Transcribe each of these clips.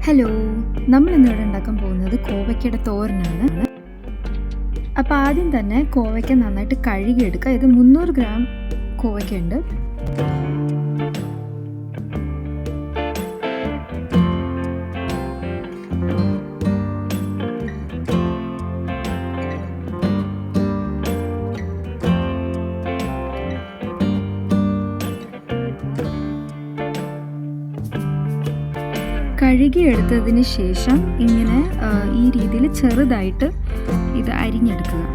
Hello, നമ്മൾ ഇന്നിവിടെ ഉണ്ടാക്കാൻ പോകുന്നത് കോവയ്ക്കയുടെ തോരനാണ്. അപ്പോൾ ആദ്യം തന്നെ കോവയ്ക്ക നന്നായിട്ട് കഴുകിയെടുക്കുക. ഇത് 300 ഗ്രാം കോവയ്ക്കുണ്ട്. കഴുകിയെടുത്തതിന് ശേഷം ഇങ്ങനെ ഈ രീതിയിൽ ചെറുതായിട്ട് ഇത് അരിഞ്ഞെടുക്കുക.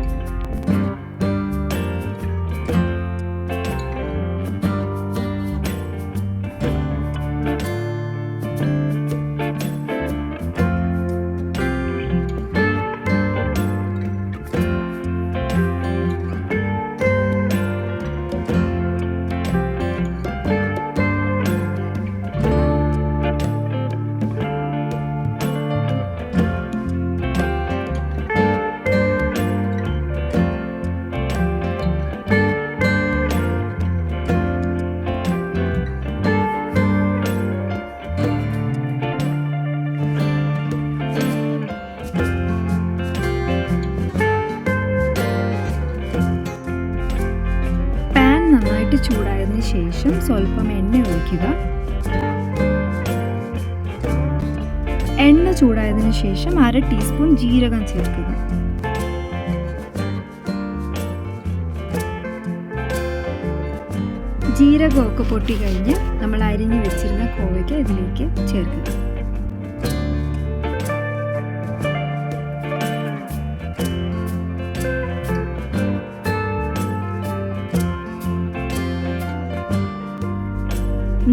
നന്നായിട്ട് ചൂടായതിനു ശേഷം സ്വല്പം എണ്ണ ഒഴിക്കുക. എണ്ണ ചൂടായതിനു ശേഷം 1/2 ടീസ്പൂൺ ജീരകം ചേർക്കുക. ജീരകമൊക്കെ പൊട്ടി കഴിഞ്ഞ് നമ്മൾ അരിഞ്ഞു വെച്ചിരുന്ന കോവയ്ക്ക ഇതിലേക്ക് ചേർക്കുക.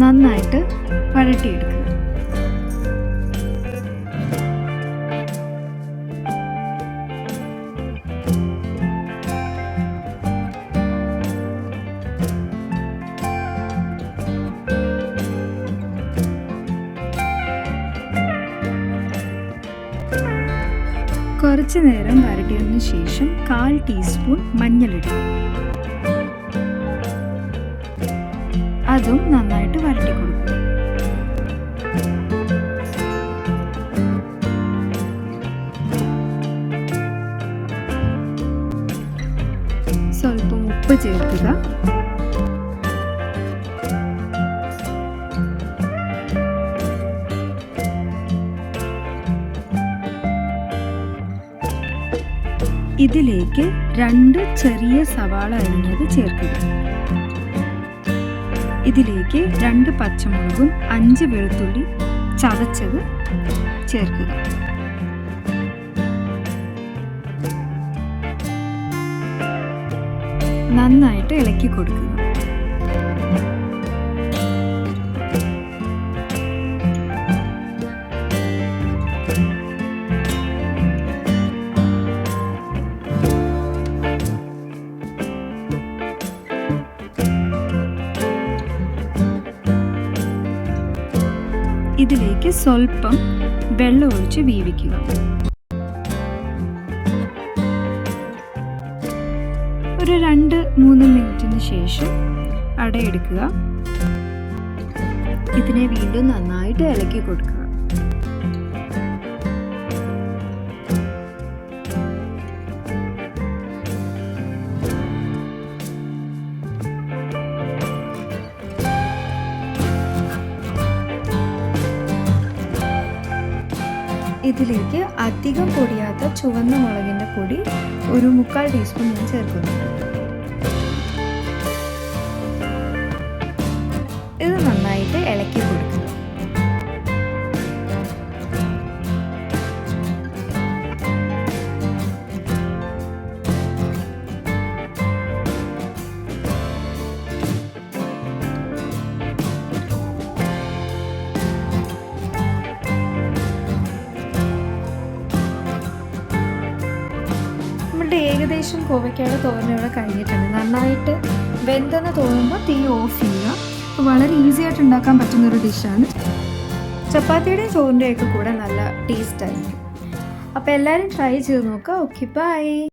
നന്നായിട്ട് വഴറ്റിയെടുക്കുക. കുറച്ചു നേരം വരട്ടിയതിനു ശേഷം 1/4 ടീസ്പൂൺ മഞ്ഞളിടുക. അതും നന്നായിട്ട് വരട്ടി കൊടുക്കുക. സ്വല്പം ഉപ്പ് ചേർക്കുക. ഇതിലേക്ക് 2 ചെറിയ സവാള അരിഞ്ഞത് ചേർക്കുക. ഇതിലേക്ക് 2 പച്ചമുളകും 5 വെളുത്തുള്ളി ചതച്ചത് ചേർക്കുക. നന്നായിട്ട് ഇളക്കി കൊടുക്കുക. ഇതിലേക്ക് സ്വല്പം വെള്ളം ഒഴിച്ച് വേവിക്കുക. ഒരു 2-3 മിനിറ്റിന് ശേഷം അടയെടുക്കുക. ഇതിനെ വീണ്ടും നന്നായിട്ട് ഇളക്കി കൊടുക്കുക. ഇതിലേക്ക് അധികം പൊടിയാത്ത ചുവന്ന മുളകിൻ്റെ പൊടി ഒരു 3/4 ടീസ്പൂൺ ഞാൻ ചേർക്കുന്നു. ഇത് നന്നായിട്ട് ഇളക്കി കൊടുക്കുക. ഏകദേശം കോവയ്ക്കയുടെ തോരൻ ഇവിടെ കഴിഞ്ഞിട്ടുണ്ട്. നന്നായിട്ട് വെന്തെന്ന് തോന്നുമ്പോൾ തീ ഓഫ് ചെയ്യുക. അപ്പോൾ വളരെ ഈസി ആയിട്ട് ഉണ്ടാക്കാൻ പറ്റുന്നൊരു ഡിഷാണ്. ചപ്പാത്തിയുടെയും ചോറിൻ്റെയൊക്കെ കൂടെ നല്ല ടേസ്റ്റ് ആയിരിക്കും. അപ്പോൾ എല്ലാവരും ട്രൈ ചെയ്ത് നോക്കുക. Okay, by.